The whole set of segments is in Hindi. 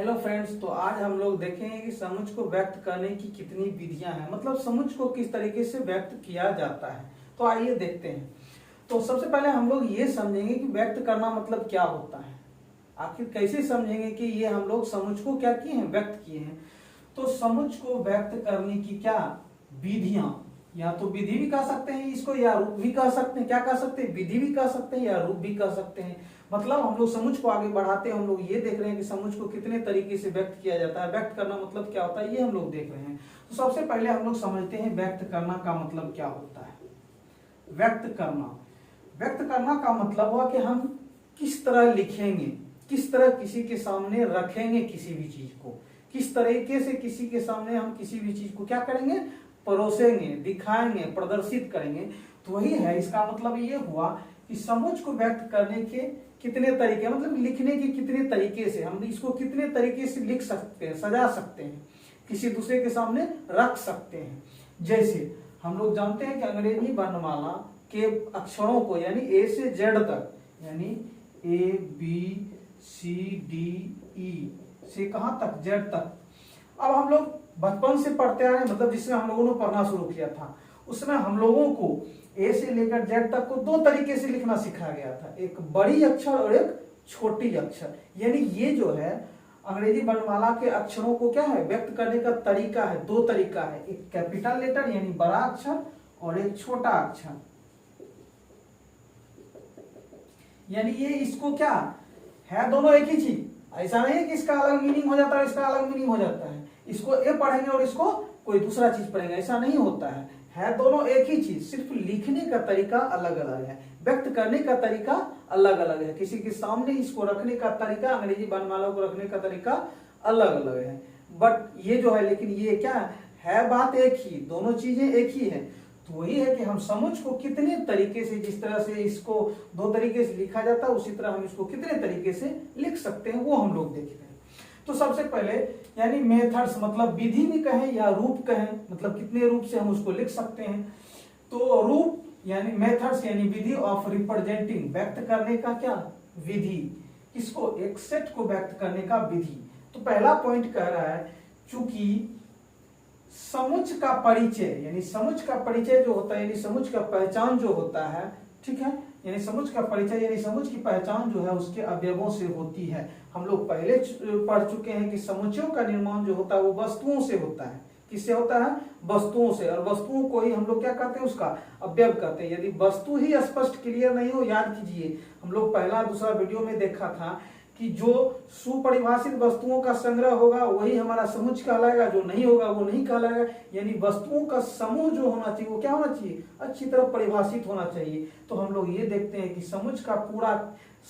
हेलो फ्रेंड्स, तो आज हम लोग देखेंगे कि समुच को व्यक्त करने की कितनी विधियां हैं, मतलब समुच को किस तरीके से व्यक्त किया जाता है। तो आइए देखते हैं। तो सबसे पहले हम लोग ये समझेंगे कि व्यक्त करना मतलब क्या होता है। आखिर कैसे समझेंगे कि ये हम लोग समुच को क्या किए हैं, व्यक्त किए हैं। तो समुच को व्यक्त करने की क्या विधियां, या तो विधि भी कह सकते हैं इसको, या रूप भी कह सकते हैं। क्या कह सकते हैं, विधि भी कह सकते हैं या रूप भी कह सकते हैं। मतलब हम लोग समुच को आगे बढ़ाते हैं, हम लोग ये देख रहे हैं कि समुच को कितने तरीके से व्यक्त किया जाता है, व्यक्त करना मतलब क्या होता है, ये हम लोग देख रहे हैं। तो सबसे पहले हम लोग समझते हैं व्यक्त करना का मतलब क्या होता है। व्यक्त करना का मतलब हुआ कि हम किस तरह लिखेंगे, किस तरह किसी के सामने रखेंगे किसी भी चीज को, किस तरीके से किसी के सामने हम किसी भी चीज को क्या करेंगे, परोसेंगे, दिखाएंगे, प्रदर्शित करेंगे। तो वही है, इसका मतलब ये हुआ कि समुच को व्यक्त करने के कितने तरीके, मतलब लिखने के कितने तरीके से हम इसको कितने तरीके से लिख सकते हैं, सजा सकते हैं, किसी दूसरे के सामने रख सकते हैं। जैसे हम लोग जानते हैं कि अंग्रेजी वर्णमाला के अक्षरों को, यानी ए से जेड तक, यानी A B C D E से कहां तक, जेड तक। अब हम लोग बचपन से पढ़ते आ रहे हैं, मतलब जिसमें हम लोगों ने पढ़ना शुरू किया था, उसमें हम लोगों को ए से लेकर जेड तक को दो तरीके से लिखना सिखाया गया था, एक बड़ी अक्षर और एक छोटी अक्षर। यानी ये जो है अंग्रेजी वर्णमाला के अक्षरों को क्या है, व्यक्त करने का तरीका है, दो तरीका है, एक कैपिटल लेटर यानी बड़ा अक्षर और एक छोटा अक्षर। यानी ये इसको क्या है, दोनों एक ही चीज। ऐसा नहीं है कि इसका अलग मीनिंग हो जाता है, इसका अलग मीनिंग हो जाता है, इसको ए पढ़ेंगे और इसको कोई दूसरा चीज पढ़ेंगे, ऐसा नहीं होता है दोनों एक ही चीज, सिर्फ लिखने का तरीका अलग अलग है, व्यक्त करने का तरीका अलग अलग है, किसी के सामने इसको रखने का तरीका, अंग्रेजी वर्णमाला को रखने का तरीका अलग अलग है। बट ये जो है, लेकिन ये क्या है, बात एक ही, दोनों चीजें एक ही है। तो वही है कि हम समुच को कितने तरीके से, जिस तरह से इसको दो तरीके से लिखा जाता है, उसी तरह हम इसको कितने तरीके से लिख सकते हैं, वो हम लोग देख रहे हैं। तो सबसे पहले यानी मेथड्स, मतलब विधि भी कहें या रूप कहें, मतलब कितने रूप से हम उसको लिख सकते हैं। तो रूप यानी मेथड्स यानी विधि ऑफ रिप्रेजेंटिंग, व्यक्त करने का क्या विधि, किसको, एक सेट को व्यक्त करने का विधि। तो पहला पॉइंट कह रहा है, चूंकि समुच का परिचय, यानी समुच का परिचय जो होता है, यानी समुच का पहचान जो होता है, ठीक है, यानी समुच का परिचय यानी समुच की पहचान जो है उसके अवयवों से होती है। हम लोग पहले पढ़ चुके हैं कि समुच्चयों का निर्माण जो होता है वो वस्तुओं से होता है। किससे होता है, वस्तुओं से, और वस्तुओं को ही हम लोग क्या कहते हैं, उसका अवयव कहते हैं। यदि वस्तु ही स्पष्ट क्लियर नहीं हो, याद कीजिए हम लोग पहला दूसरा वीडियो में देखा था कि जो सुपरिभाषित वस्तुओं का संग्रह होगा वही हमारा समुच कहलाएगा, जो नहीं होगा वो नहीं कहलाएगा। यानी वस्तुओं का समूह जो होना चाहिए वो क्या होना चाहिए, अच्छी तरह परिभाषित होना चाहिए। तो हम लोग ये देखते हैं कि समुच का पूरा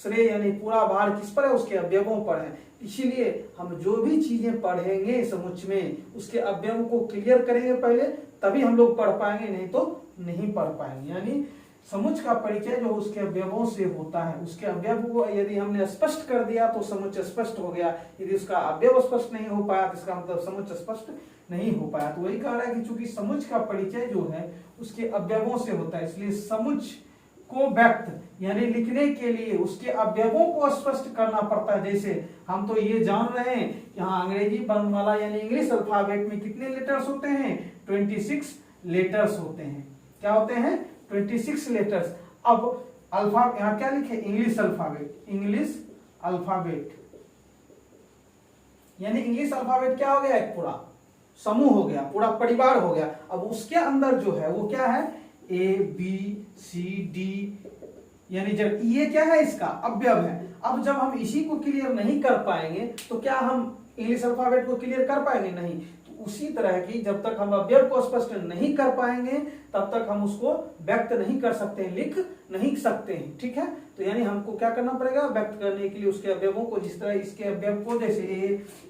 श्रेय यानी पूरा भार किस पर है, उसके अवयवों पर है। इसीलिए हम जो भी चीजें पढ़ेंगे समुच में, उसके अवयवों को क्लियर करेंगे पहले, तभी हम लोग पढ़ पाएंगे, नहीं तो नहीं पढ़ पाएंगे। यानी समुच का परिचय जो उसके अवयवों से होता है, उसके अवयव को यदि हमने स्पष्ट कर दिया तो समुच स्पष्ट हो गया, यदि उसका अवयव स्पष्ट नहीं हो पाया तो इसका मतलब समुच स्पष्ट नहीं हो पाया। तो वही कह रहा है कि चूंकि समुच का परिचय जो है उसके अवयवों से होता है, इसलिए समुच को व्यक्त यानी लिखने के लिए उसके अवयवों को स्पष्ट करना पड़ता है। जैसे हम तो ये जान रहे हैं कि हाँ, अंग्रेजी वर्णमाला यानी इंग्लिश अल्फाबेट में कितने लेटर्स होते हैं, 26 लेटर्स होते हैं। क्या होते हैं, 26 लेटर्स। अब अल्फा यहां क्या लिखे, इंग्लिश अल्फाबेट, इंग्लिश अल्फाबेट यानी इंग्लिश अल्फाबेट क्या हो गया, एक पूरा समूह हो गया, पूरा परिवार हो गया। अब उसके अंदर जो है वो क्या है, ए बी सी डी, यानी जब ये क्या है, इसका अवयव है। अब जब हम इसी को क्लियर नहीं कर पाएंगे तो क्या हम इंग्लिश अल्फाबेट को क्लियर कर पाएंगे, नहीं। तो उसी तरह की जब तक हम अवयव को स्पष्ट नहीं कर पाएंगे तब तक हम उसको व्यक्त नहीं कर सकते, लिख नहीं सकते हैं, ठीक है। तो यानी हमको क्या करना पड़ेगा, व्यक्त करने के लिए उसके अवयवों को, जिस तरह इसके अवयव को जैसे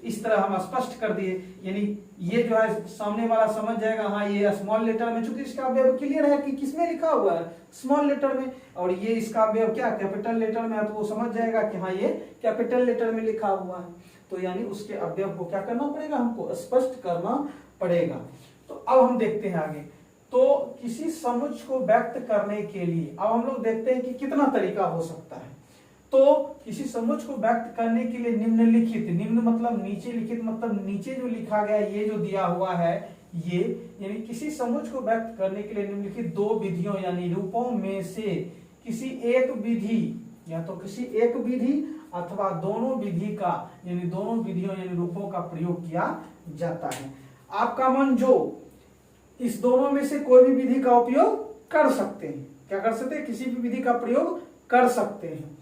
इस तरह हम स्पष्ट कर दिए, यानी ये जो है सामने वाला समझ जाएगा हाँ ये स्मॉल लेटर में, चूंकि इसका अवयव क्लियर है कि किसमें लिखा हुआ है, स्मॉल लेटर में, और ये इसका अवयव क्या कैपिटल लेटर में है, तो वो समझ जाएगा कि हाँ ये कैपिटल लेटर में लिखा हुआ है। तो यानी उसके अवयव को क्या करना पड़ेगा, हमको स्पष्ट करना पड़ेगा। तो अब हम देखते हैं आगे। तो किसी समुच को व्यक्त करने के लिए अब हम लोग देखते हैं कि कितना तरीका हो सकता है। तो किसी समुच्चय को व्यक्त करने के लिए निम्नलिखित, निम्न मतलब नीचे लिखित, मतलब नीचे जो लिखा गया ये जो दिया हुआ है ये, यानी किसी समुच्चय को व्यक्त करने के लिए निम्नलिखित दो विधियों यानी रूपों में से किसी एक विधि या तो किसी एक विधि अथवा दोनों विधि का यानी दोनों विधियों यानी रूपों का प्रयोग किया जाता है। आपका मन जो इस दोनों में से कोई भी विधि का उपयोग कर सकते हैं। क्या कर सकते हैं? किसी भी विधि का प्रयोग कर सकते हैं।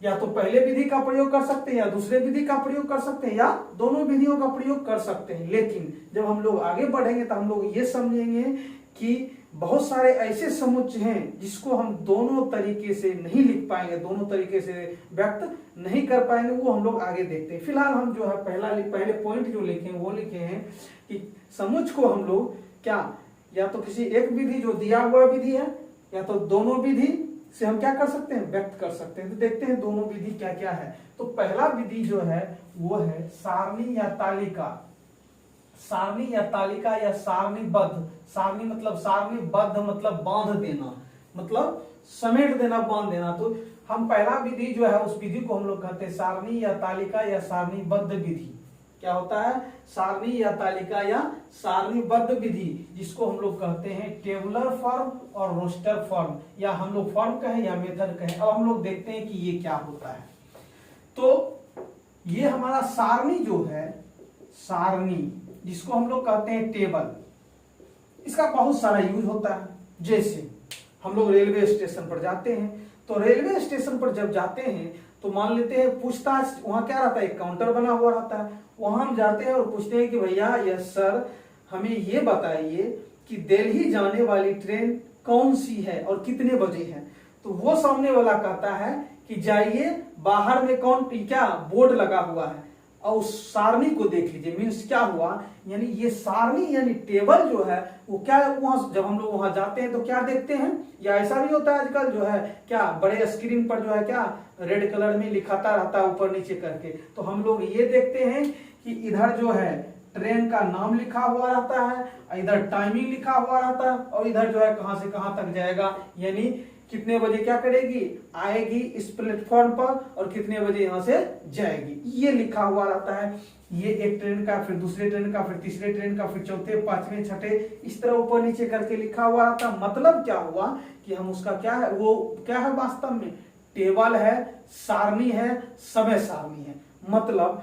या तो पहले विधि का प्रयोग कर सकते हैं या दूसरे विधि का प्रयोग कर सकते हैं या दोनों विधियों का प्रयोग कर सकते हैं। लेकिन जब हम लोग आगे बढ़ेंगे तो हम लोग ये समझेंगे कि बहुत सारे ऐसे समुच्चय हैं जिसको हम दोनों तरीके से नहीं लिख पाएंगे, दोनों तरीके से व्यक्त नहीं कर पाएंगे, वो हम लोग आगे देखते हैं। फिलहाल हम जो है पहले पॉइंट जो लिखे हैं वो लिखे हैं कि समुच्चय को हम लोग क्या या तो किसी एक विधि जो दिया हुआ विधि है या तो दोनों विधि से हम क्या कर सकते हैं? व्यक्त कर सकते हैं। तो देखते हैं दोनों विधि क्या क्या है। तो पहला विधि जो है वो है सारणी या तालिका। सारणी या तालिका या सारणीबद्ध। सारणी मतलब सारणीबद्ध मतलब बांध देना, मतलब समेट देना, बांध देना। तो हम पहला विधि जो है उस विधि को हम लोग कहते हैं सारणी या तालिका या सारणीबद्ध विधि। क्या होता है? सारणी या तालिका या सारणीबद्ध विधि, जिसको हम लोग कहते हैं टेबुलर फॉर्म और रोस्टर फॉर्म, या हम लोग फॉर्म कहें या मेथड कहें। अब हम लोग देखते हैं कि ये क्या होता है। तो ये हमारा सारणी जो है, सारणी जिसको हम लोग कहते हैं टेबल, इसका बहुत सारा यूज होता है। जैसे हम लोग रेलवे स्टेशन पर जाते हैं, तो रेलवे स्टेशन पर जब जाते हैं तो मान लेते हैं पूछताछ, वहां क्या रहता है? एक काउंटर बना हुआ रहता है। वहां हम जाते हैं और पूछते हैं कि भैया यस सर, हमें ये बताइए कि दिल्ली जाने वाली ट्रेन कौन सी है और कितने बजे है। तो वो सामने वाला कहता है कि जाइए बाहर में कौन क्या बोर्ड लगा हुआ है और उस सारणी को देख लीजिए। मीन्स क्या हुआ? यानी ये सारणी यानी टेबल जो है वो क्या, वहां जब हम लोग वहां जाते हैं तो क्या देखते हैं, या ऐसा भी होता है आजकल जो है क्या बड़े स्क्रीन पर जो है क्या रेड कलर में लिखाता रहता है ऊपर नीचे करके। तो हम लोग ये देखते हैं कि इधर जो है ट्रेन का नाम लिखा हुआ रहता है, इधर टाइमिंग लिखा हुआ रहता है और इधर जो है कहां से कहां तक जाएगा, यानी कितने बजे क्या करेगी, आएगी इस प्लेटफॉर्म पर और कितने बजे यहां से जाएगी, ये लिखा हुआ रहता है। ये एक ट्रेन का, फिर दूसरे ट्रेन का, फिर तीसरे ट्रेन का, फिर चौथे, पांचवें, छठे, इस तरह ऊपर नीचे करके लिखा हुआ रहता है। मतलब क्या हुआ कि हम उसका क्या है, वो क्या है वास्तव में टेबल है, सारणी है, समय सारणी है। मतलब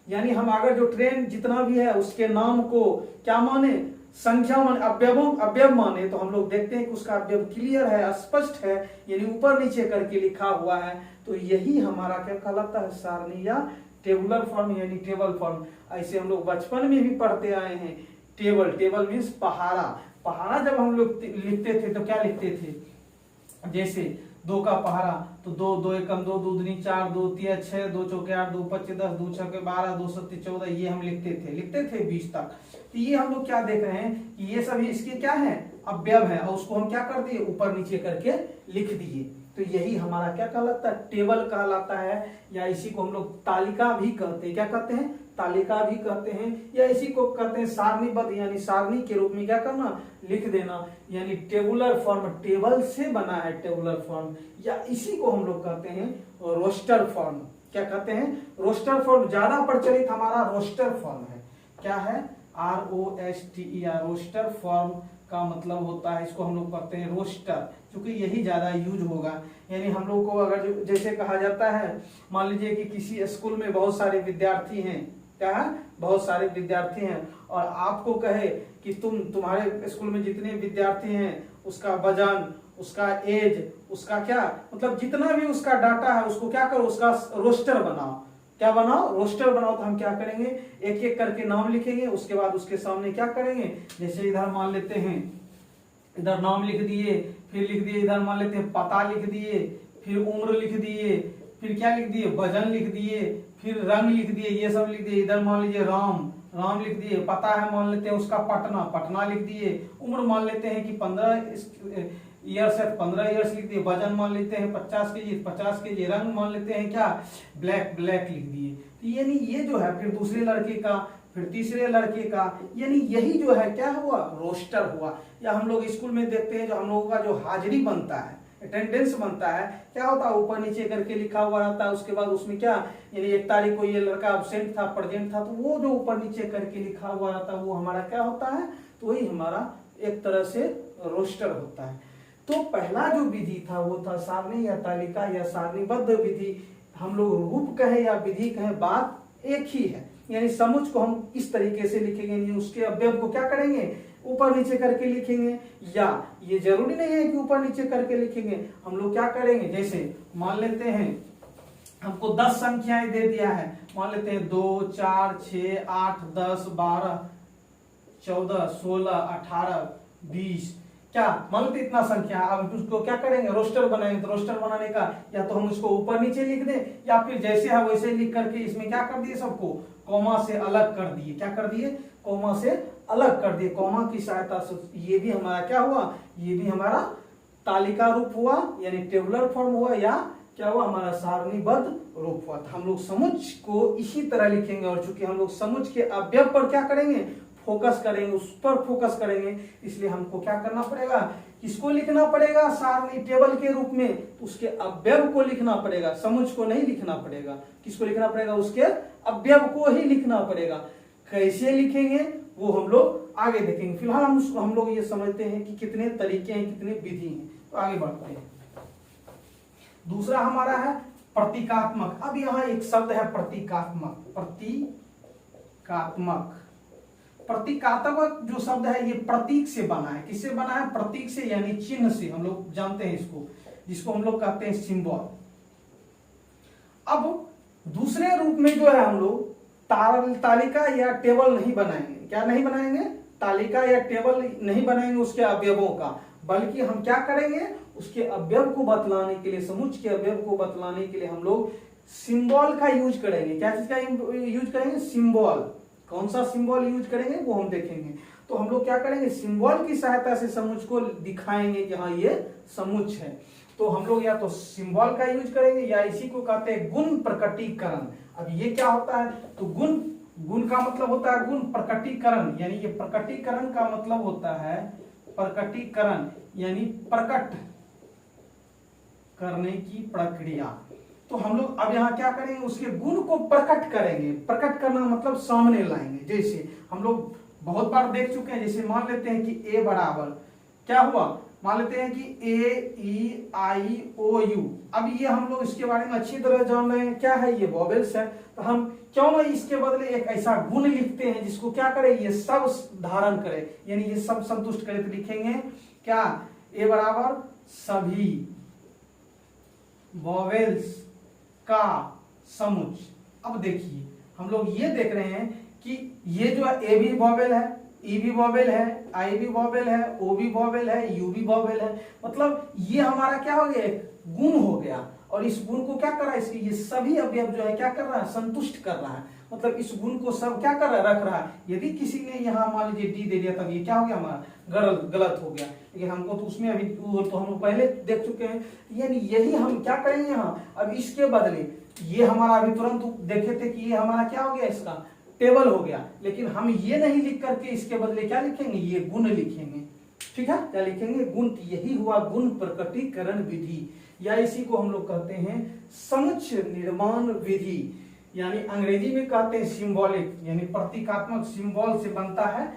यानी हम अगर जो ट्रेन जितना भी है उसके नाम को क्या माने, संख्या माने, अवयव माने, तो हम लोग देखते हैं कि उसका अवयव क्लियर है, स्पष्ट है, यानी ऊपर नीचे करके लिखा हुआ है। तो यही हमारा क्या कहलाता है? सारणी या टेबुलर फॉर्म यानी टेबल फॉर्म। ऐसे हम लोग बचपन में भी पढ़ते आए हैं। टेबल, टेबल मीन्स पहाड़ा। पहाड़ा जब हम लोग लिखते थे तो क्या लिखते थे? जैसे 2 का पहाड़ा तो 2, 2 एकम 2, 2 दूनी 4, 2 तिया 6, 2 चौके 8, 2 पच्चे 10, 2 छक्के 12, 2 सत्ते 14, ये हम लिखते थे 20 तक। तो ये हम लोग क्या देख रहे हैं कि ये सभी इसके क्या है? अवयव है, और उसको हम क्या कर दिए? ऊपर नीचे करके लिख दिए। तो यही हमारा क्या कहलाता है? टेबल कहलाता है, या इसी को हम लोग तालिका भी कहते हैं। क्या कहते हैं? तालिका भी कहते हैं, या इसी को कहते हैं सारणीबद्ध, यानी सारणी के रूप में क्या करना? लिख देना, यानी टेबुलर फॉर्म, टेबल से बना है टेबुलर फॉर्म, या इसी को हम लोग कहते हैं रोस्टर फॉर्म। क्या कहते हैं? Roster form. ज्यादा प्रचलित हमारा रोस्टर फॉर्म है। क्या है? ROSTER, रोस्टर फॉर्म का मतलब होता है, इसको हम लोग कहते हैं रोस्टर, क्योंकि यही ज्यादा यूज होगा। यानी हम लोग को अगर जैसे कहा जाता है, मान लीजिए कि किसी स्कूल में बहुत सारे विद्यार्थी हैं, क्या है? बहुत सारे विद्यार्थी हैं, और आपको कहे कि तुम्हारे स्कूल में जितने विद्यार्थी हैं उसका वजन, उसका एज, उसका क्या मतलब जितना भी उसका डाटा है उसको क्या करो? उसका रोस्टर बनाओ। क्या बनाओ? रोस्टर बनाओ। तो हम क्या करेंगे? एक एक करके नाम लिखेंगे, उसके बाद उसके सामने क्या करेंगे? जैसे इधर मान लेते हैं, इधर नाम लिख दिए, फिर लिख दिए इधर मान लेते हैं पता लिख दिए, फिर उम्र लिख दिए, फिर क्या लिख दिए? वजन लिख दिए, फिर रंग लिख दिए, ये सब लिख दिए। इधर मान लीजिए राम लिख दिए, पता है मान लेते हैं उसका पटना लिख दिए, उम्र मान लेते हैं कि 15 ईयर्स है 15 ईयर्स लिख दिए, वजन मान लेते हैं 50 केजी, रंग मान लेते हैं क्या? ब्लैक लिख दिए। तो यानी ये जो है फिर दूसरे लड़के का, फिर तीसरे लड़के का, यानी यही जो है क्या हुआ? रोस्टर हुआ। या हम लोग स्कूल में देखते हैं जो हम लोगों का जो हाजिरी बनता है, अटेंडेंस बनता है, क्या होता है ऊपर नीचे करके लिखा हुआ रहता है। उसके बाद उसमें क्या, यानी 1 तारीख को ये लड़का एब्सेंट था, प्रेजेंट था, तो वो जो ऊपर नीचे करके लिखा हुआ रहता है वो हमारा क्या होता है, तो वही हमारा एक तरह से रोस्टर होता है। तो पहला जो विधि था वो था सारणी या तालिका या सारणीबद्ध विधि। हम लोग रूप कहें या विधि कहें, बात एक ही है। यानी समुच को हम इस तरीके से लिखेंगे, यानी उसके अवयव को क्या करेंगे, ऊपर नीचे करके लिखेंगे, या ये जरूरी नहीं है कि ऊपर नीचे करके लिखेंगे। हम लोग क्या करेंगे, जैसे मान लेते हैं हमको 10 संख्याएं दे दिया है, मान लेते हैं 2 4 6 8 10 12 14 16 18 20, क्या मान लेते इतना संख्या। अब उसको क्या करेंगे, रोस्टर बनाएंगे। तो रोस्टर बनाने का या तो हम उसको ऊपर नीचे लिख दें, या फिर जैसे है वैसे लिख करके इसमें क्या कर दिए, सबको कॉमा से अलग कर दिए। क्या कर दिए, कॉमा से अलग कर दिए। कॉमा की सहायता से ये भी हमारा क्या हुआ, ये भी हमारा तालिका रूप हुआ, यानी टेबुलर फॉर्म हुआ, या क्या हुआ, हमारा सारणीबद्ध रूप हुआ। तो हम लोग समुच्च को इसी तरह लिखेंगे, और चूंकि हम लोग समुच्च के अवयव पर क्या करेंगे, फोकस करेंगे, उस पर फोकस करेंगे, इसलिए हमको क्या करना पड़ेगा, किसको लिखना पड़ेगा, सारणी टेबल के रूप में, तो उसके अवयव को लिखना पड़ेगा, समुच्च को नहीं लिखना पड़ेगा। किसको लिखना पड़ेगा, उसके अवयव को ही लिखना पड़ेगा। कैसे लिखेंगे वो हम लोग आगे देखेंगे। फिलहाल हम लोग ये समझते हैं कि कितने तरीके हैं, कितने विधि हैं, तो आगे बढ़ते हैं। दूसरा हमारा है प्रतीकात्मक। अब यहाँ एक शब्द है प्रतीकात्मक। प्रतीकात्मक, प्रतीकात्मक जो शब्द है ये प्रतीक से बना है। किससे बना है, प्रतीक से, यानी चिन्ह से। हम लोग जानते हैं इसको, जिसको हम लोग कहते हैं सिंबल। अब दूसरे रूप में जो है हम लोग तालिका या टेबल नहीं बनाएंगे। क्या नहीं बनाएंगे, तालिका या टेबल नहीं बनाएंगे उसके अवयवों का, बल्कि हम क्या करेंगे, उसके अवयव को बतलाने के लिए, समुच्च के अवयव को बतलाने के लिए हम लोग सिंबल का यूज करेंगे। क्या चीज का यूज करेंगे, सिंबल। कौन सा सिंबल यूज करेंगे वो हम देखेंगे। तो हम लोग क्या करेंगे, सिंबल की सहायता से समुच्च को दिखाएंगे कि हाँ ये समुच्च है। तो हम लोग या तो सिंबल का यूज करेंगे, या इसी को कहते हैं गुण प्रकटीकरण। अब ये क्या होता है, तो गुण का मतलब होता है गुण प्रकटीकरण, यानी ये प्रकटीकरण का मतलब होता है प्रकटीकरण, यानी प्रकट करने की प्रक्रिया। तो हम लोग अब यहाँ क्या करेंगे, उसके गुण को प्रकट करेंगे। प्रकट करना मतलब सामने लाएंगे। जैसे हम लोग बहुत बार देख चुके हैं, जैसे मान लेते हैं कि ए बराबर क्या हुआ, मान लेते हैं कि A-E-I-O-U। अब ये हम लोग इसके बारे में अच्छी तरह जान रहे हैं, क्या है ये वोवेल्स है। तो हम क्यों ना इसके बदले एक ऐसा गुण लिखते हैं जिसको क्या करे, ये सब धारण करे, यानी ये सब संतुष्ट करे। तो लिखेंगे क्या, ए बराबर सभी वोवेल्स का समुच्च। अब देखिए हम लोग ये देख रहे हैं कि ये जो है ए भी वोवेल है, ई भी वोवेल है, आई भी वोवेल है, ओ भी वोवेल है, यू भी वोवेल है। मतलब ये हमारा क्या हो गया, एक गुण हो गया। और इस गुण को क्या कर रहा है, इसकी ये सभी अवयव जो है क्या कर रहा है, संतुष्ट कर रहा है। मतलब इस गुण को सब क्या कर रहा है, रख रहा है। यदि किसी ने यहाँ मान लीजिए डी दे दिया, तब ये क्या हो गया, हमारा गलत हो गया। लेकिन हमको तो उसमें अभी तो हम पहले देख चुके हैं, यानी यही हम क्या करेंगे यहाँ। अब इसके बदले ये हमारा अभी तुरंत देखे थे कि ये हमारा क्या हो गया, इसका टेबल हो गया। लेकिन हम ये नहीं लिख करके इसके बदले क्या लिखेंगे, ये गुण लिखेंगे। ठीक है, क्या लिखेंगे, गुण। यही हुआ गुण प्रकटीकरण विधि, या इसी को हम लोग कहते हैं समुच्च निर्माण विधि, यानी अंग्रेजी में कहते हैं सिंबॉलिक, यानी प्रतीकात्मक। सिंबल से बनता है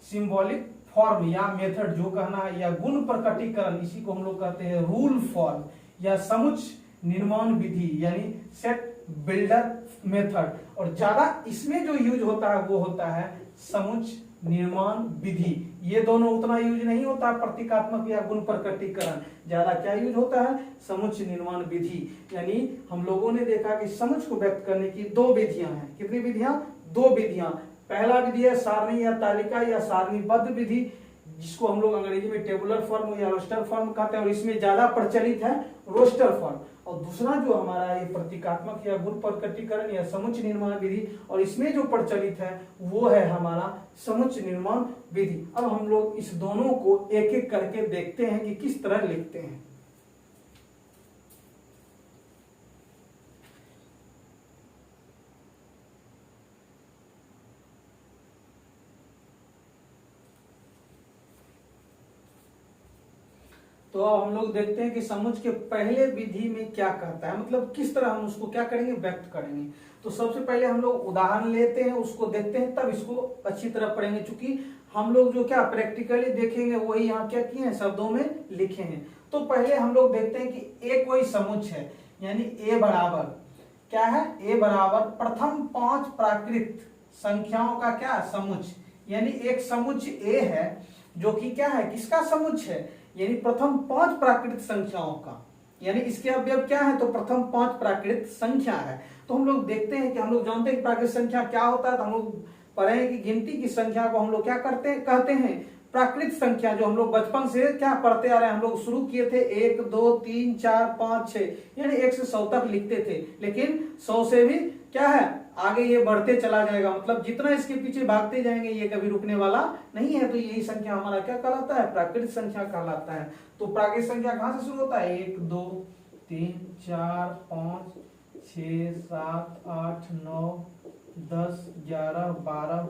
सिंबॉलिक फॉर्म या मेथड जो कहना है, या गुण प्रकटीकरण, इसी को हम लोग कहते हैं रूल फॉर्म या समुच्च निर्माण विधि, यानी सेट बिल्डर मेथड। और ज्यादा इसमें जो यूज होता है वो होता है समुच्च निर्माण विधि। ये दोनों उतना यूज नहीं होता है, प्रतीकात्मक या गुण प्रकटीकरण। ज्यादा क्या यूज होता है, समुच्च निर्माण विधि। यानी हम लोगों ने देखा कि समुच्च को व्यक्त करने की 2 विधियां हैं। कितनी विधियां, 2 विधियां। पहला विधि है सारणी या तालिका या सारणीबद्ध विधि, जिसको हम लोग अंग्रेजी में टेबुलर फॉर्म या रोस्टर फॉर्म कहते हैं, और इसमें ज्यादा प्रचलित है रोस्टर फॉर्म। और दूसरा जो हमारा ये प्रतीकात्मक या गुण प्रकटीकरण या समुच्च निर्माण विधि, और इसमें जो प्रचलित है वो है हमारा समुच्च निर्माण विधि। अब हम लोग इस दोनों को एक एक करके देखते हैं कि किस तरह लिखते हैं। तो अब हम लोग देखते हैं कि समुच्चय के पहले विधि में क्या कहता है, मतलब किस तरह हम उसको क्या करेंगे, व्यक्त करेंगे। तो सबसे पहले हम लोग उदाहरण लेते हैं, उसको देखते हैं, तब इसको अच्छी तरह पढ़ेंगे। चूंकि हम लोग जो क्या प्रैक्टिकली देखेंगे वही यहाँ क्या किए हैं, शब्दों में लिखे हैं। तो पहले हम लोग देखते हैं कि ए कोई समुच्चय है, यानी ए बराबर क्या है, ए बराबर प्रथम 5 प्राकृत संख्याओं का क्या समुच्चय, यानी एक समुच्चय ए है जो कि क्या है, किसका समुच्चय है, यानी प्रथम 5 प्राकृत संख्याओं का, यानी इसके अवयव क्या है, तो प्रथम 5 प्राकृत संख्या है। तो हम लोग देखते हैं कि हम लोग जानते हैं कि प्राकृत संख्या क्या होता है, तो हम लोग पढ़े हैं कि गिनती की संख्या को हम लोग क्या करते हैं, कहते हैं प्राकृत संख्या। जो हम लोग बचपन से क्या पढ़ते आ रहे हैं, हम लोग शुरू किए थे 1 2 3 4 5 6, यानी 1 से 100 तक लिखते थे, लेकिन 100 से भी क्या है आगे ये बढ़ते चला जाएगा, मतलब जितना इसके पीछे भागते जाएंगे ये कभी रुकने वाला नहीं है। तो यही संख्या हमारा क्या कहलाता है, प्राकृत संख्या कहलाता है। तो प्राकृत संख्या कहां से शुरू होता है, 1 2 3 4 5 6 7 8 9 10 11 12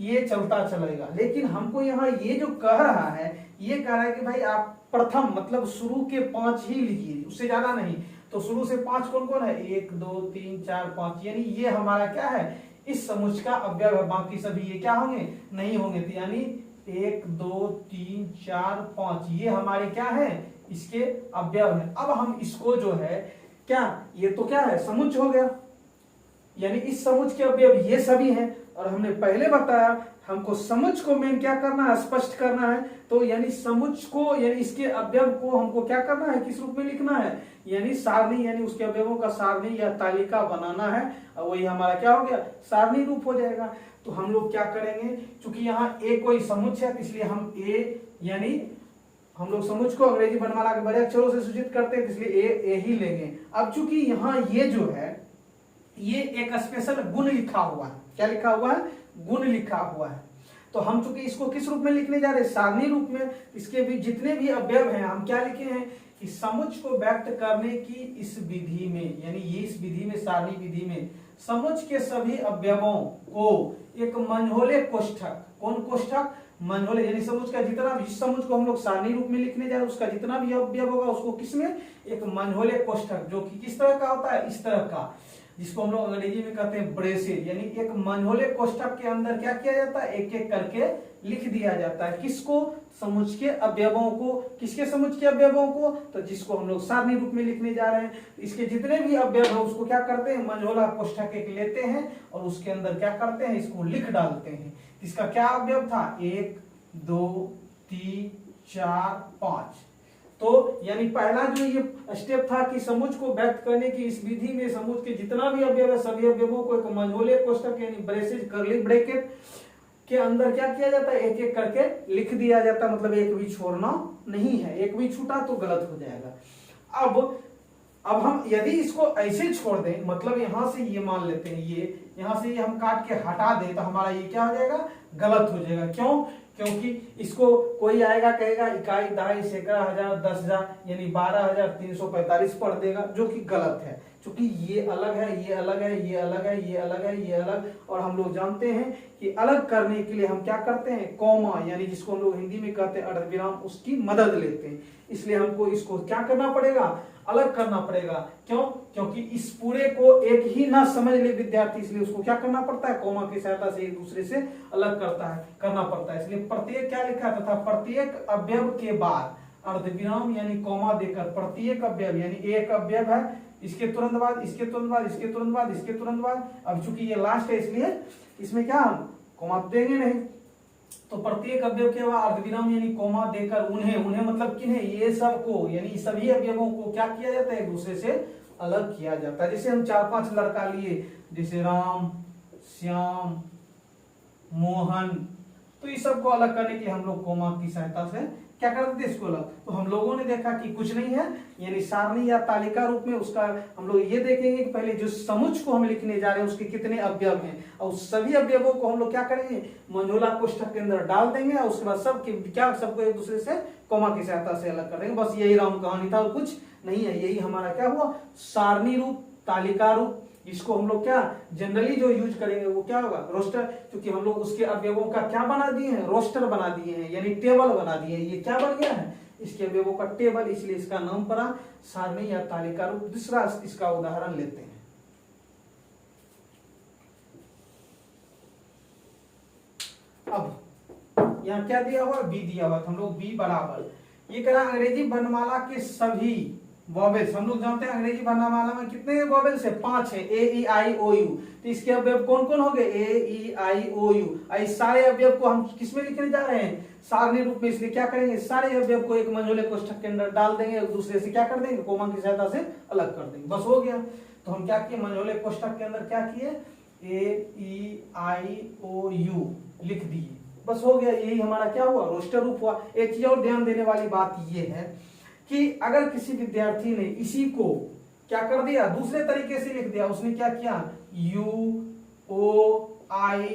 ये चलता चलेगा। लेकिन हमको यहाँ ये जो कह रहा है, ये कह रहा है कि भाई आप प्रथम मतलब शुरू के 5 ही लिखिए, उससे ज्यादा नहीं। तो शुरू से 5 कौन कौन है, 1 2 3 4 5, यानी ये हमारा क्या है, इस समुच्चय का अवयव है। बाकी सभी ये क्या होंगे, नहीं होंगे। तो यानी 1 2 3 4 5 ये हमारे क्या है, इसके अवयव है। अब हम इसको जो है क्या, ये तो क्या है समुच्चय हो गया, यानी इस समुच्चय के अवयव ये सभी हैं। और हमने पहले बताया हमको समुच्चय को मेन क्या करना है, स्पष्ट करना है। तो यानी समुच्चय को, यानी इसके अवयव को हमको क्या करना है, किस रूप में लिखना है, यानी सारणी, यानी उसके अवयवों का सारणी या तालिका बनाना है। और वही हमारा क्या हो गया, सारणी रूप हो जाएगा। तो हम लोग क्या करेंगे, चूंकि यहाँ ए कोई समुच्चय है, इसलिए हम ए, यानी हम लोग समुच्चय को अंग्रेजी वर्णमाला के बड़े अक्षरों से सूचित करते हैं, इसलिए ए ही लेंगे। अब चूंकि यहाँ ये जो है, ये एक स्पेशल गुण लिखा हुआ है, क्या लिखा हुआ है, गुण लिखा हुआ है। तो हम चूंकि इसको किस रूप में लिखने जा रहे हैं, सारणी रूप में। इसके भी जितने भी अवयव हैं हम क्या लिखे हैं, कि समुच्चय को व्यक्त करने की इस विधि में, यानी ये इस विधि में, सारणी विधि में समुच्चय के सभी अवयवों को एक मंझोले कोष्ठक, कौन कोष्ठक, मंझोले, यानी समुच्चय का जितना भी, जिस समुच्चय को हम लोग सारणी रूप में लिखने जा रहे हैं उसका जितना भी अवयव होगा उसको किसमें, एक मंझोले कोष्ठक, जो कि किस तरह का होता है, इस तरह का, जिसको हम लोग अंग्रेजी में कहते हैं ब्रेसेज, यानी एक मंझोले कोष्ठक के अंदर क्या किया जाता है, एक एक करके लिख दिया जाता है। किसको, समुच्चय के अवयवों को। किसके समुच्चय के अवयवों को, तो जिसको हम लोग सारणी रूप में लिखने जा रहे हैं, इसके जितने भी अवयव है उसको क्या करते हैं, मंझोला कोष्ठक एक लेते हैं और उसके अंदर क्या करते हैं, इसको लिख डालते हैं। इसका क्या अवयव था, 1 2 3 4 5। तो यानी पहला जो ये स्टेप था कि समुच्चय को व्यक्त करने की इस विधि में समुच्चय के जितना भी अवयव है सभी अवयवों को एक मंझोले कोष्ठक यानी ब्रेसेज कर्ली ब्रैकेट के अंदर क्या किया जाता है, एक एक करके लिख दिया जाता है। मतलब एक भी छोड़ना नहीं है, एक भी छूटा तो गलत हो जाएगा। अब हम यदि इसको ऐसे छोड़ दें, मतलब यहां से ये मान लेते हैं, ये यहां से ये हम काट के हटा दें, तो हमारा ये क्या हो जाएगा, गलत हो जाएगा। क्यों, क्योंकि इसको कोई आएगा कहेगा इकाई दहाई सैकड़ा हजार 10,000 यानी 12,345 पढ़ देगा, जो कि गलत है। क्योंकि ये अलग है, ये अलग है, ये अलग है, ये अलग है, ये अलग। और हम लोग जानते हैं कि अलग करने के लिए हम क्या करते हैं, कॉमा, यानी जिसको हम लोग हिंदी में कहते हैं अर्धविराम, उसकी मदद लेते हैं। इसलिए हमको इसको क्या करना पड़ेगा, अलग करना पड़ेगा। क्यों, क्योंकि इस पूरे को एक ही ना समझ ले विद्यार्थी, इसलिए उसको क्या करना पड़ता है, कॉमा की सहायता से एक दूसरे से अलग करना पड़ता है। इसलिए प्रत्येक क्या लिखा है, तथा प्रत्येक अवयव के बाद अर्धविराम यानी कॉमा देकर, प्रत्येक अवयव यानी एक अवयव है, इसके तुरंत बाद, इसके तुरंत बाद, इसके तुरंत बाद, इसके तुरंत बाद। अब चूंकि ये लास्ट है इसलिए इसमें क्या हम कॉमा देंगे नहीं। तो प्रत्येक अवयव के बाद अर्धविराम यानी कॉमा देकर उन्हें मतलब किन्हें, ये सब को, यानी सभी अवयवों को क्या किया जाता है, एक दूसरे से अलग किया जाता है। जैसे हम 4-5 लड़का लिए, जैसे राम, श्याम, मोहन, तो इस सब को अलग करने के लिए हम लोग कॉमा की सहायता से क्या करते थे, इसको अलग। तो हम लोगों ने देखा कि कुछ नहीं है, यानी सारणी या तालिका रूप में उसका हम लोग ये देखेंगे कि पहले जो समुच्चय को हम लिखने जा रहे हैं उसके कितने अवयव हैं, और सभी अवयवों को हम लोग क्या करेंगे, मंझोला कोष्ठक के अंदर डाल देंगे, और उसके बाद सबको एक दूसरे से कॉमा की सहायता से अलग कर देंगे। बस यही राम कहानी था, कुछ नहीं है। यही हमारा क्या हुआ, सारणी रूप, तालिका रूप। इसको हम लोग क्या जनरली जो यूज करेंगे वो क्या होगा, रोस्टर, क्योंकि हम लोग उसके अवयवों का क्या बना दिए हैं, रोस्टर बना दिए हैं, यानी टेबल बना दिए हैं। ये क्या बन गया है, इसके अवयवों का टेबल, इसलिए इसका नाम पड़ा सारणी या तालिका रूप। दूसरा इसका उदाहरण लेते हैं। अब यहाँ क्या दिया हुआ, बी दिया हुआ, तो हम लोग बी बराबर, ये कह रहा अंग्रेजी वर्णमाला के सभी वॉवेल्स, हम लोग जानते हैं अंग्रेजी वर्णमाला में कितने वॉवेल्स है, 5 है, ए ई आई ओ यू। तो इसके अवयव कौन कौन हो गए, ए ई आई ओ यू। इस सारे अवयव को हम किसमें लिखने जा रहे हैं, सारणी रूप में। इसलिए क्या करेंगे, सारे अवयव को एक मंझोले कोष्ठक के अंदर डाल देंगे, एक दूसरे से क्या कर देंगे, कोमा की सहायता से अलग कर देंगे, बस हो गया। तो हम क्या किए, मंझोले कोष्ठक के अंदर क्या किए, ए ई आई ओ यू लिख दिए, बस हो गया। यही हमारा क्या हुआ, रोस्टर रूप हुआ। एक चीज और ध्यान देने वाली बात ये है कि अगर किसी विद्यार्थी ने इसी को क्या कर दिया, दूसरे तरीके से लिख दिया, उसने क्या किया, यू ओ आई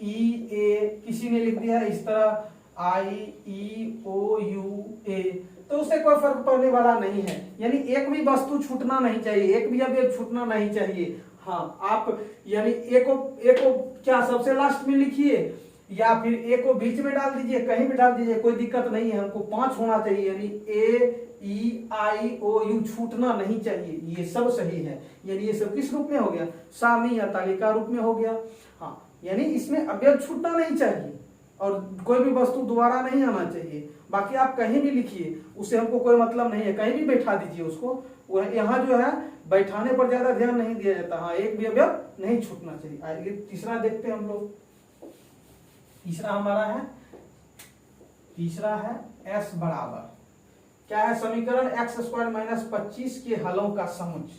ई ए, किसी ने लिख दिया इस तरह आई ई ओ यू ए, तो उससे कोई फर्क पड़ने वाला नहीं है। यानी एक भी वस्तु छूटना नहीं चाहिए, एक भी अवयव छूटना नहीं चाहिए। हाँ, आप यानी एक को क्या सबसे लास्ट में लिखिए या फिर एक को बीच में डाल दीजिए, कहीं भी डाल दीजिए, कोई दिक्कत नहीं है। हमको 5 होना चाहिए, यानी ए ई आई ओ यू छूटना नहीं चाहिए, ये सब सही है। यानी ये सब किस रूप में हो गया, सारणी या तालिका रूप में हो गया। हाँ, यानी इसमें अवयव छूटना नहीं चाहिए और कोई भी वस्तु दोबारा नहीं आना चाहिए। बाकी आप कहीं भी लिखिए, उससे हमको कोई मतलब नहीं है, कहीं भी बैठा दीजिए उसको। यहाँ जो है बैठाने पर ज्यादा ध्यान नहीं दिया जाता। हाँ, एक भी अवयव नहीं छूटना चाहिए। आइए तीसरा देखते हैं हम लोग। तीसरा हमारा है, तीसरा है एस बराबर क्या है, समीकरण एक्स स्क्वायर माइनस 25 के हलों का समुच्चय।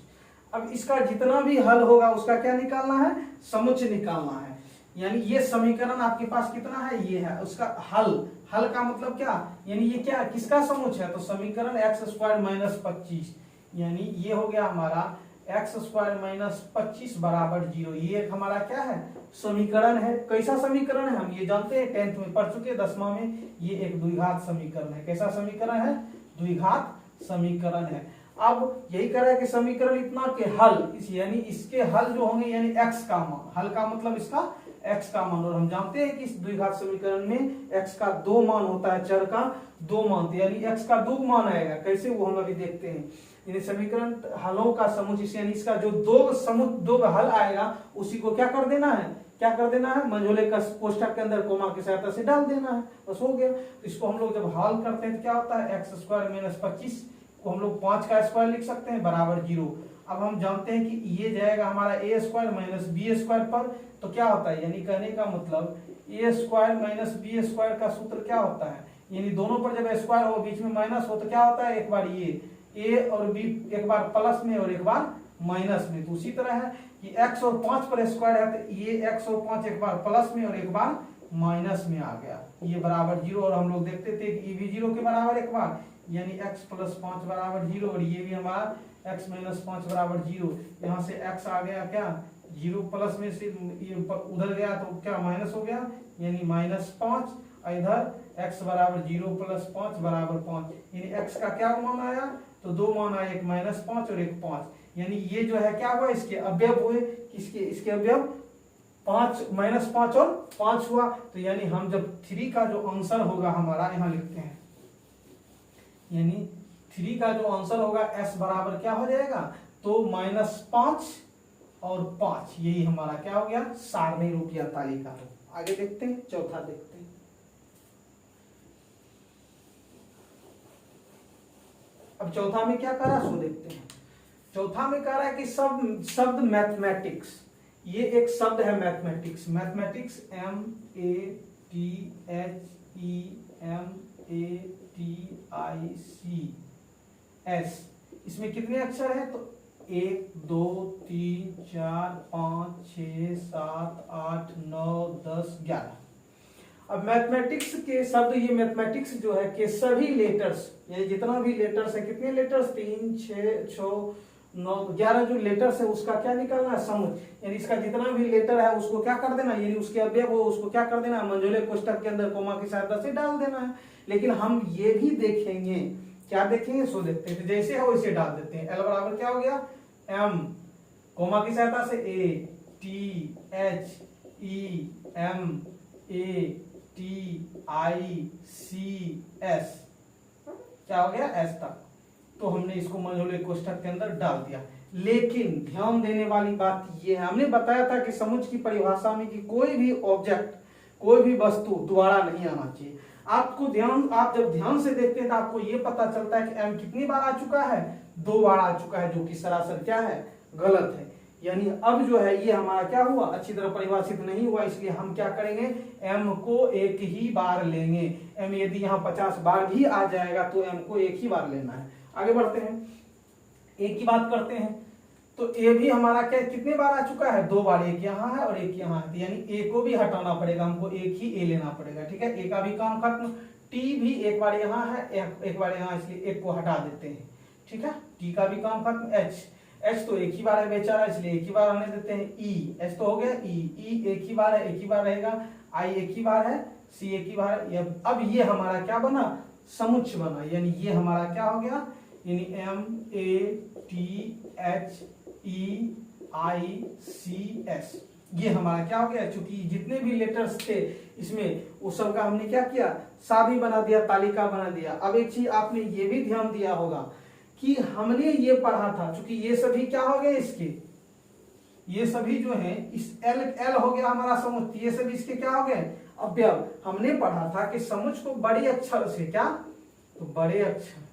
अब इसका जितना भी हल होगा उसका क्या निकालना है, समुच्चय निकालना है। यानी ये समीकरण आपके पास कितना है, ये है, उसका हल। हल का मतलब क्या, यानी ये क्या किसका समुच्चय है, तो समीकरण एक्स स्क्वायर माइनस 25, यानी ये हो गया हमारा एक्स स्क्वायर माइनस 25 बराबर 0। ये एक हमारा क्या है, समीकरण है। कैसा समीकरण है, हम ये जानते हैं, 10th में पढ़ चुके, 10वां में। ये एक द्विघात समीकरण है। कैसा समीकरण है, द्विघात समीकरण है। अब यही कह रहा है कि समीकरण इतना के हल, यानी इसके हल जो होंगे, यानी x का मान, हल का मतलब इसका x का मान। और हम जानते हैं कि इस द्विघात समीकरण में x का 2 मान होता है, चर का 2 मान, यानी x का 2 मान आएगा। कैसे, वो हम अभी देखते हैं। यानी समीकरण हलों का समुच्चय, यानी इसका जो दो हल आएगा उसी को क्या कर देना है, क्या कर देना है, मंझोले का कोष्ठक के अंदर कोमा की सहायता से डाल देना है, बस हो गया। तो इसको हम लोग जब हल करते हैं तो क्या होता है, एक्स स्क्वायर माइनस 25 को हम लोग 5 का स्क्वायर लिख सकते हैं बराबर 0। अब हम जानते हैं कि ये जाएगा हमारा ए स्क्वायर माइनस बी स्क्वायर पर, तो क्या होता है, यानी कहने का मतलब ए स्क्वायर माइनस बी स्क्वायर का सूत्र क्या होता है, यानी दोनों पर जब स्क्वायर हो बीच में माइनस हो तो क्या होता है, एक बार ये ए और बी एक बार प्लस में और एक बार माइनस में। तो उसी तरह है कि x और 5 पर स्क्वायर है तो ये x और 5 एक बार प्लस में और एक बार माइनस में आ गया, ये बराबर 0। और हम लोग देखते थे कि ये भी 0 के बराबर एक बार, यानी x प्लस 5 बराबर 0, और ये भी हमारा x माइनस 5 बराबर 0। यहाँ से x आ गया क्या 0, प्लस में से ये उधर गया तो क्या माइनस हो गया, यानी -5, इधर x बराबर 0 प्लस 5 बराबर 5, यानी x का क्या मान आया, तो 2 मान आया, एक -5 और एक 5। यानी ये जो है क्या हुआ, इसके अवयव हुए, इसके अवयव 5 -5 और 5 हुआ। तो यानी हम जब 3 का जो आंसर होगा हमारा, यहाँ लिखते हैं, यानी 3 का जो आंसर होगा s बराबर क्या हो जाएगा, तो -5 और 5, यही हमारा क्या हो गया, सारणी रूप या तालिका रूप। आगे देखते हैं, चौथा देखते हैं। अब चौथा में क्या करा सो देखते हैं। चौथा में कह रहा है कि शब्द मैथमेटिक्स, ये एक शब्द है मैथमेटिक्स, मैथमेटिक्स METHEMATICS, इसमें कितने अक्षर हैं, तो 1 2 3 4 5 6 7 8 9 10 11। अब मैथमेटिक्स के शब्द, ये मैथमेटिक्स जो है के सभी लेटर्स, यानी जितना भी लेटर्स है, कितने लेटर्स, 3 6 9 11 जो लेटर्स है उसका क्या निकालना है, समुच्चय। यानी इसका जितना भी लेटर है उसको क्या कर देना, यानी उसके अवयव हो उसको क्या कर देना, मंझोले कोष्ठक के अंदर कोमा की सहायता से डाल देना है। लेकिन हम ये भी देखेंगे, क्या देखेंगे सो देखते हैं। तो जैसे है वैसे डाल देते हैं। एल बराबर क्या हो गया, M कोमा की सहायता से ATHEMATICS, क्या हो गया, एस तक। तो हमने इसको मझोले कोष्ठक के अंदर डाल दिया। लेकिन ध्यान देने वाली बात ये है, हमने बताया था कि समुच्चय की परिभाषा में कि कोई भी ऑब्जेक्ट, कोई भी वस्तु दोबारा नहीं आना चाहिए। आप जब ध्यान से देखते हैं तो आपको ये पता चलता है कि एम कितनी बार आ चुका है, 2 बार आ चुका है, जो कि सरासर क्या है, गलत है। यानी अब जो है ये हमारा क्या हुआ, अच्छी तरह परिभाषित नहीं हुआ, इसलिए हम क्या करेंगे, एम को एक ही बार लेंगे। एम यदि यहाँ 50 बार भी आ जाएगा तो एम को एक ही बार लेना है। आगे बढ़ते हैं, एक की बात करते हैं। तो ए भी हमारा क्या कितने बार आ चुका है, 2 बार, एक यहाँ है और एक यहाँ है, यानी ए को भी हटाना पड़ेगा, हमको एक ही ए लेना पड़ेगा। ठीक है, ए का भी काम खत्म। टी भी एक बार यहाँ है, एक बार यहाँ, इसलिए एक को हटा देते हैं। ठीक है, टी का भी काम खत्म। एच तो एक ही बार है बेचारा, इसलिए एक ही बार आने देते हैं। ई, एच तो हो गया। ई एक ही बार है, एक ही बार रहेगा। आई एक ही बार है, सी एक ही बार है। अब ये हमारा क्या बना, समुच्चय बना, यानी ये हमारा क्या हो गया, यानी M A T H E I C S, ये हमारा क्या हो गया। चूंकि जितने भी लेटर्स थे इसमें वो सब का हमने क्या किया, सादी बना दिया, तालिका बना दिया। अब एक चीज आपने ये भी ध्यान दिया होगा कि हमने ये पढ़ा था, चूंकि ये सभी क्या हो गए इसके, ये सभी जो है इस एल हो गया हमारा समुच्चय, ये सभी इसके क्या हो गए, अवयव। हमने पढ़ा था कि समुच्चय को बड़े अक्षर से क्या, तो बड़े अक्षर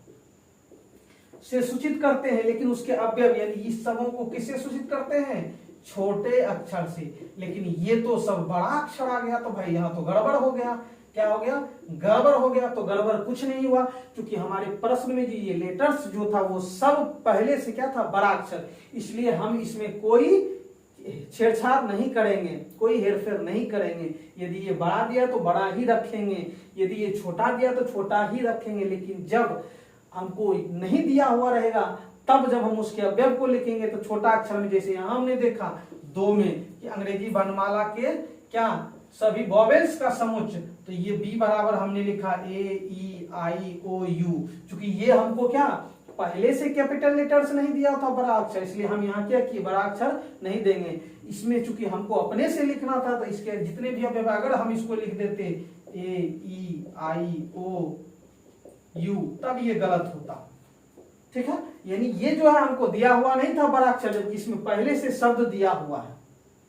से सूचित करते हैं, लेकिन उसके अवयव यानी इस सबों को किससे सूचित करते हैं, छोटे अक्षर से। लेकिन ये तो सब बड़ा अक्षर आ गया, तो भाई यहाँ तो गड़बड़ हो गया। क्या हो गया, गड़बड़ हो गया। तो गड़बड़ कुछ नहीं हुआ, क्योंकि हमारे प्रश्न में जो ये लेटर्स जो था वो सब पहले से क्या था, बड़ा अक्षर, इसलिए हम इसमें कोई छेड़छाड़ नहीं करेंगे, कोई हेरफेर नहीं करेंगे। यदि ये बड़ा दिया तो बड़ा ही रखेंगे, यदि ये छोटा दिया तो छोटा ही रखेंगे। लेकिन जब हमको नहीं दिया हुआ रहेगा तब जब हम उसके अवयव को लिखेंगे तो छोटा अक्षर में, जैसे यहाँ हमने देखा 2 में कि अंग्रेजी वर्णमाला के क्या सभी वॉवेल्स का समुच्चय, तो ये बी बराबर हमने लिखा ए ई आई ओ यू। चूंकि ये हमको क्या पहले से कैपिटल लेटर्स नहीं दिया था बड़ा अक्षर, इसलिए हम यहाँ क्या किए, बड़ा अक्षर नहीं देंगे। इसमें चूंकि हमको अपने से लिखना था तो इसके जितने भी अवयव अगर हम इसको लिख देते ए ई आई ओ यू, तब ये गलत होता। ठीक है, यानी ये जो है हमको दिया हुआ नहीं था बड़ा अक्षर, जबकि इसमें पहले से शब्द दिया हुआ है।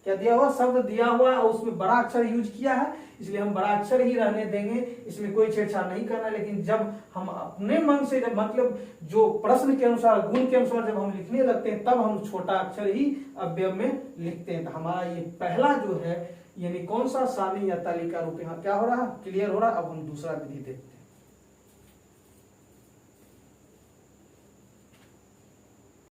क्या दिया हुआ, शब्द दिया हुआ है और उसमें बड़ा अक्षर यूज किया है, इसलिए हम बड़ा अक्षर ही रहने देंगे, इसमें कोई छेड़छाड़ नहीं करना। लेकिन जब हम अपने मन से, जब मतलब जो प्रश्न के अनुसार, गुण के अनुसार जब हम लिखने लगते हैं तब हम छोटा अक्षर ही अवयव में लिखते हैं। तो हमारा ये पहला जो है यानी कौन सा सारणी या तालिका रूप यहाँ क्या हो रहा है, क्लियर हो रहा है। अब हम दूसरा विधि देखते हैं।